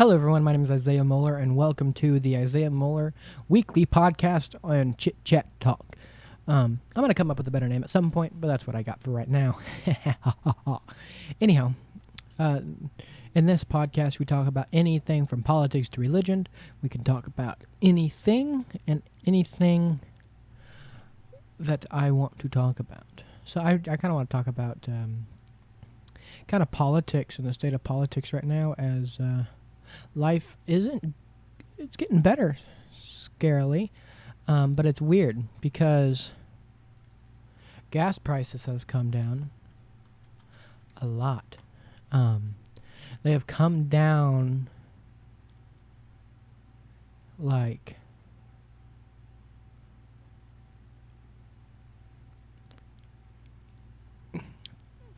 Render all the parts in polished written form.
Hello, everyone. My name is Isaiah Moeller, and welcome to the Isaiah Moeller Weekly Podcast on Chit, Chat, Talk. I'm going to come up with a better name at some point, but that's what I got for right now. Anyhow, in this podcast, we talk about anything from politics to religion. We can talk about anything and anything that I want to talk about. So I kind of want to talk about kind of politics and the state of politics right now, as life it's getting better, scarily, but it's weird because gas prices have come down a lot. They have come down like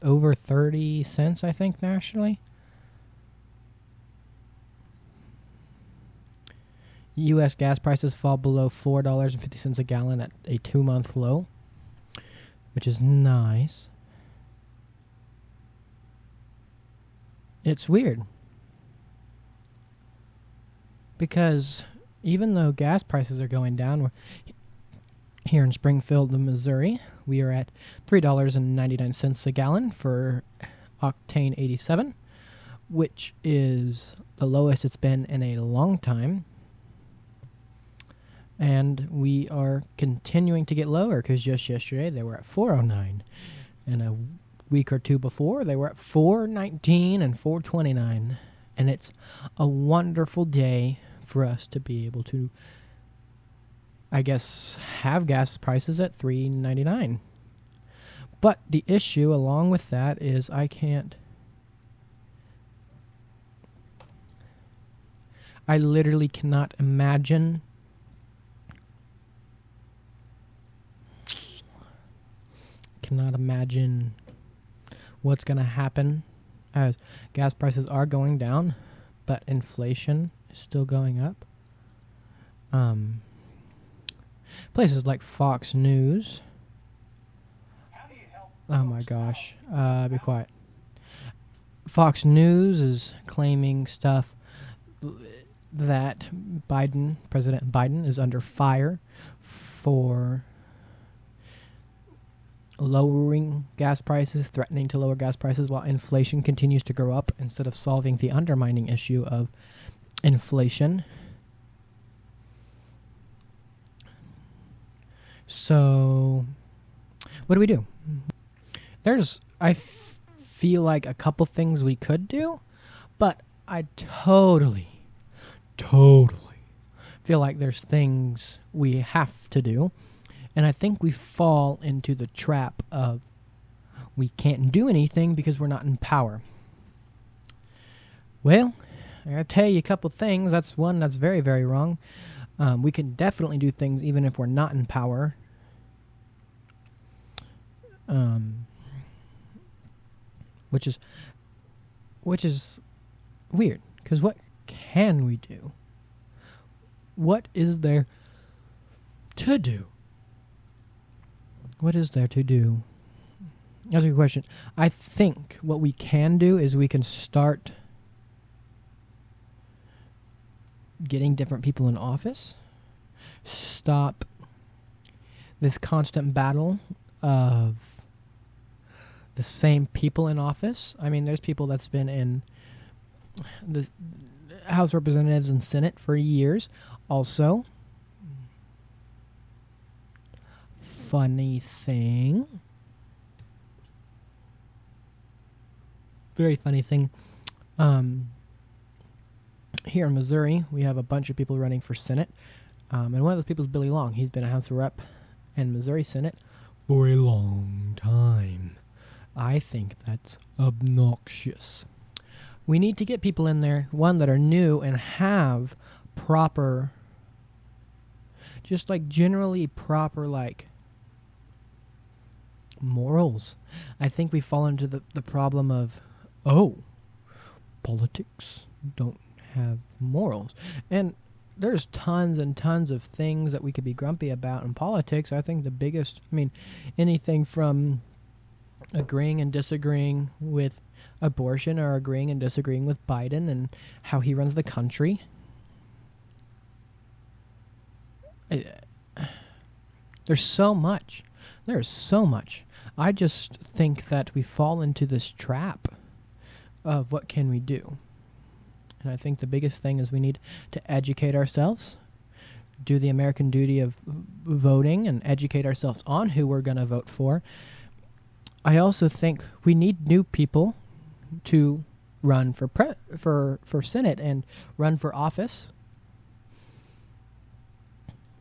over 30 cents, I think, nationally. U.S. gas prices fall below $4.50 a gallon at a 2-month low, which is nice. It's weird because even though gas prices are going down, here in Springfield, Missouri, we are at $3.99 a gallon for octane 87, which is the lowest it's been in a long time. And we are continuing to get lower because just yesterday they were at $4.09, and a week or two before they were at $4.19 and $4.29. And it's a wonderful day for us to be able to, I guess, have gas prices at $3.99. But the issue along with that is I literally cannot imagine what's going to happen as gas prices are going down, but inflation is still going up. Places like Fox News. Oh my gosh. Be quiet. Fox News is claiming stuff that President Biden is under fire for lowering gas prices, threatening to lower gas prices while inflation continues to grow up instead of solving the undermining issue of inflation. So, what do? I feel like a couple things we could do, but I totally feel like there's things we have to do. And I think we fall into the trap of we can't do anything because we're not in power. Well, I gotta tell you a couple things. That's one that's very, very wrong. We can definitely do things even if we're not in power. Which is weird, because what can we do? What is there to do? What is there to do? That's a good question. I think what we can do is we can start getting different people in office. Stop this constant battle of the same people in office. I mean, there's people that's been in the House of Representatives and Senate for years. Also, funny thing. Very funny thing. Here in Missouri, we have a bunch of people running for Senate. And one of those people is Billy Long. He's been a House of Rep and Missouri Senate for a long time. I think that's obnoxious. We need to get people in there, one, that are new and have proper, just like generally proper, like, morals. I think we fall into the problem of, politics don't have morals. And there's tons and tons of things that we could be grumpy about in politics. I think the biggest, anything from agreeing and disagreeing with abortion are agreeing and disagreeing with Biden and how he runs the country. There's so much. There's so much. I just think that we fall into this trap of what can we do. And I think the biggest thing is we need to educate ourselves, do the American duty of voting, and educate ourselves on who we're going to vote for. I also think we need new people to run for Senate and run for office.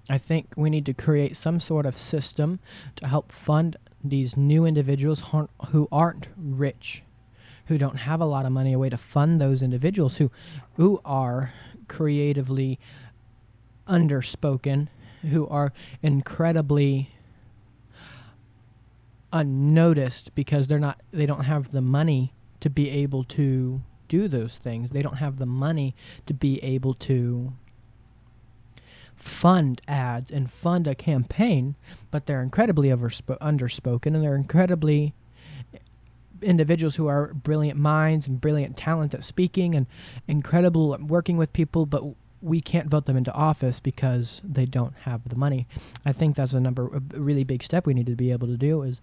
I think we need to create some sort of system to help fund these new individuals who aren't rich, who don't have a lot of money, a way to fund those individuals who are creatively underspoken, who are incredibly unnoticed because they don't have the money to be able to do those things. They don't have the money to be able to fund ads and fund a campaign, but they're incredibly underspoken, and they're incredibly individuals who are brilliant minds and brilliant talents at speaking and incredible at working with people, but we can't vote them into office because they don't have the money. I think that's a really big step we need to be able to do is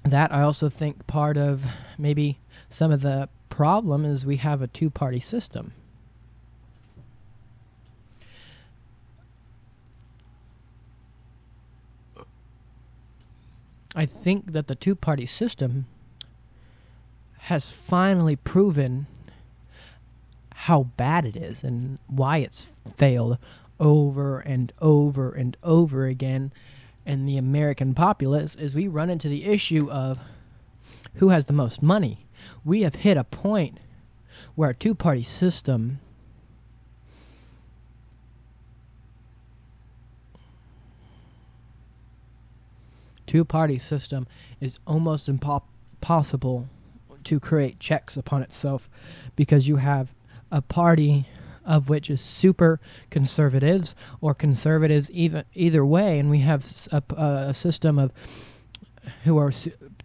that. I also think part of maybe some of the problem is we have a two-party system. I think that the two-party system has finally proven how bad it is and why it's failed over and over and over again in the American populace is we run into the issue of who has the most money. We have hit a point where a two-party system is almost impossible to create checks upon itself because you have a party of which is super conservatives or conservatives either way, and we have a system of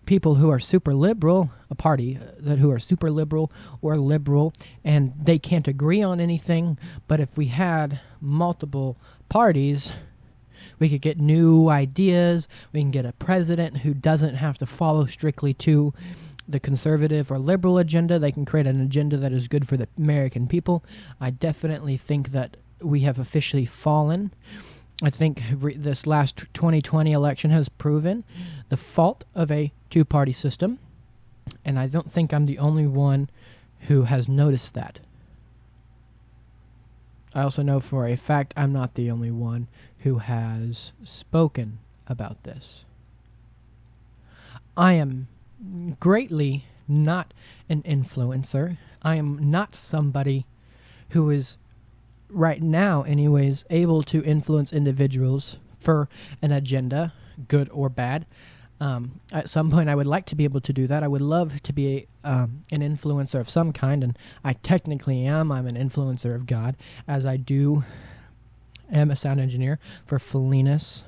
people who are super liberal, a party who are super liberal or liberal, and they can't agree on anything. But if we had multiple parties, we could get new ideas. We can get a president who doesn't have to follow strictly to the conservative or liberal agenda. They can create an agenda that is good for the American people. I definitely think that we have officially fallen. I think this last 2020 election has proven the fault of a two-party system, and I don't think I'm the only one who has noticed that. I also know for a fact I'm not the only one who has spoken about this. I am greatly not an influencer. I am not somebody who is, right now anyways, able to influence individuals for an agenda, good or bad. At some point I would like to be able to do that. I would love to be an influencer of some kind, and I technically am. I'm an influencer of God, as I am a sound engineer for Felinas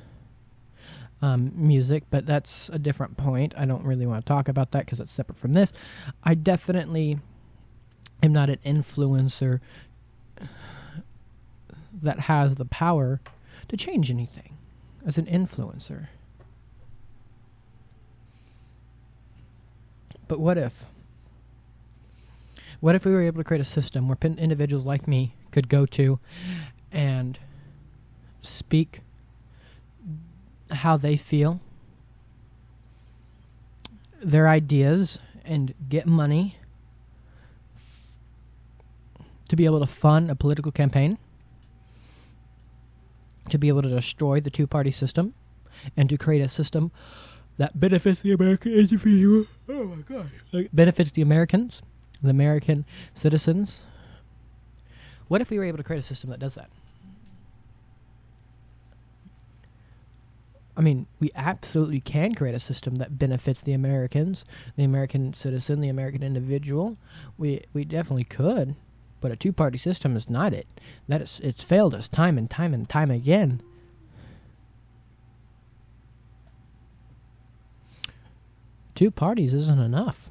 music, but that's a different point. I don't really want to talk about that because it's separate from this. I definitely am not an influencer that has the power to change anything as an influencer. But what if we were able to create a system where individuals like me could go to and speak how they feel, their ideas, and get money to be able to fund a political campaign, to be able to destroy the two-party system, and to create a system that benefits the American individual. Oh my God. Benefits the Americans, the American citizens. What if we were able to create a system that does that? I mean, we absolutely can create a system that benefits the Americans, the American citizen, the American individual. We definitely could, but a two-party system is not it. It's failed us time and time and time again. Two parties isn't enough.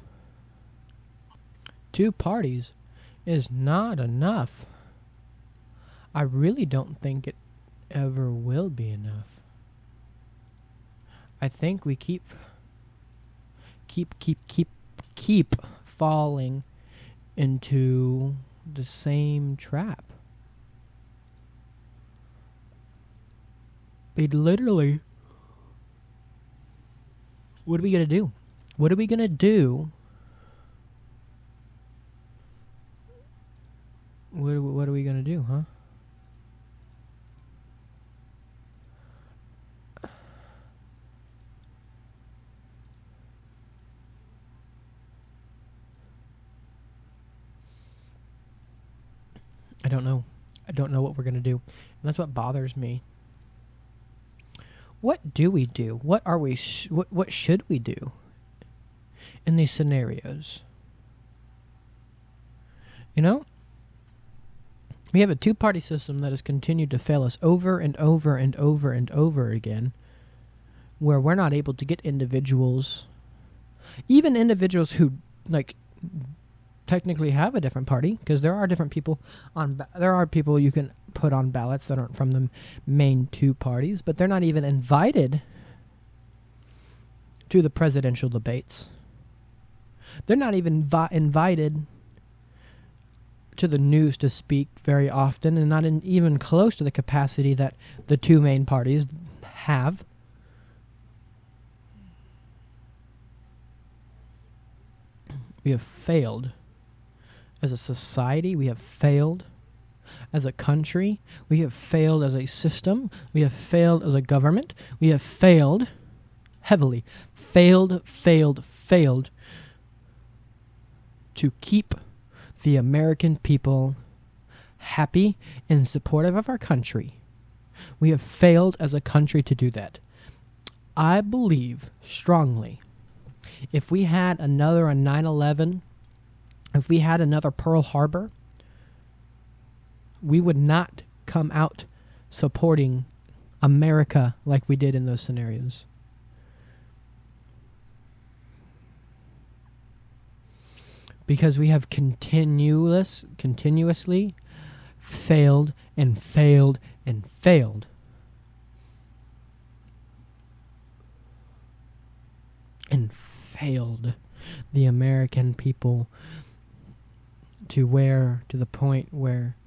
2 parties is not enough. I really don't think it ever will be enough. I think we keep falling into the same trap. It literally, what are we going to do? What are we going to do? What are we going to do, huh? I don't know. I don't know what we're going to do. And that's what bothers me. What do we do? What are we what should we do in these scenarios? You know? We have a 2-party system that has continued to fail us over and over and over and over again, where we're not able to get individuals, even individuals who technically have a different party, because there are different people there are people you can put on ballots that aren't from the main 2 parties, but they're not even invited to the presidential debates. They're not even invited to the news to speak very often, and not even close to the capacity that the 2 main parties have. We have failed as a society. We have failed as a country. We have failed as a system. We have failed as a government. We have failed heavily. Failed to keep the American people happy and supportive of our country. We have failed as a country to do that. I believe strongly if we had another 9/11, if we had another Pearl Harbor, we would not come out supporting America like we did in those scenarios. Because we have continuously failed and failed and failed. And failed the American people to the point where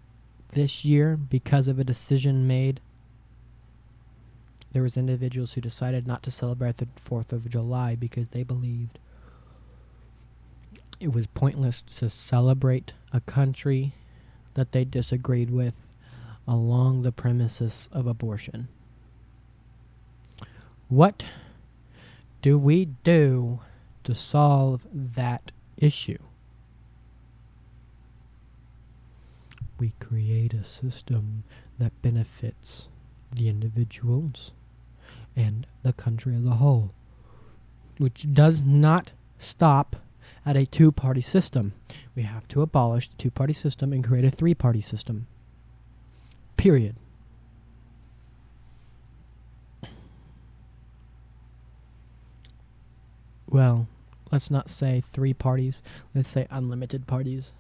this year, because of a decision made, there was individuals who decided not to celebrate the 4th of July because they believed it was pointless to celebrate a country that they disagreed with along the premises of abortion. What do we do to solve that issue? We create a system that benefits the individuals and the country as a whole, which does not stop at a 2-party system. We have to abolish the 2-party system and create a 3-party system. Period. Well, let's not say 3 parties. Let's say unlimited parties.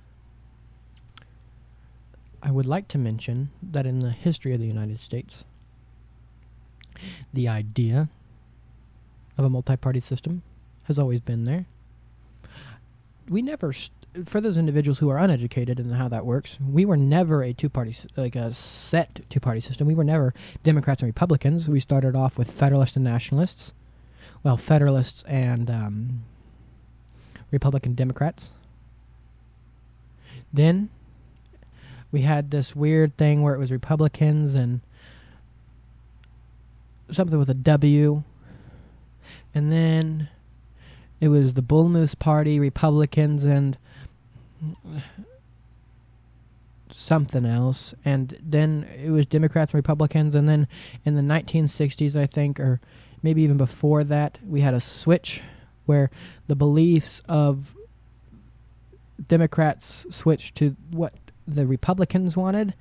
I would like to mention that in the history of the United States, the idea of a multi-party system has always been there. We never, for those individuals who are uneducated in how that works, we were never a 2-party, a set 2-party system. We were never Democrats and Republicans. We started off with Federalists and Nationalists. Well, Federalists and Republican Democrats. Then we had this weird thing where it was Republicans and something with a W. And then it was the Bull Moose Party, Republicans, and something else. And then it was Democrats and Republicans. And then in the 1960s, I think, or maybe even before that, we had a switch where the beliefs of Democrats switched to what the Republicans wanted,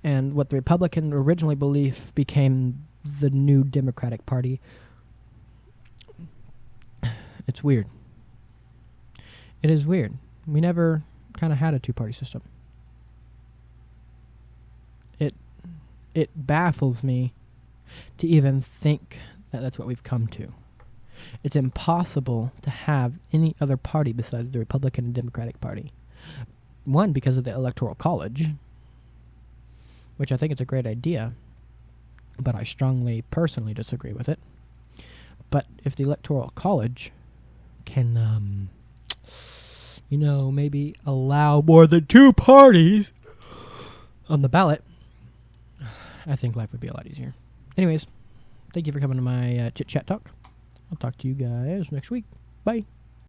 and what the Republican originally believed became the new Democratic Party. It's weird. It is weird. We never kind of had a two-party system. It baffles me to even think that that's what we've come to. It's impossible to have any other party besides the Republican and Democratic Party. One, because of the Electoral College, which I think is a great idea, but I strongly, personally disagree with it. But if the Electoral College can, maybe allow more than two parties on the ballot, I think life would be a lot easier. Anyways, thank you for coming to my Chit Chat Talk. I'll talk to you guys next week. Bye.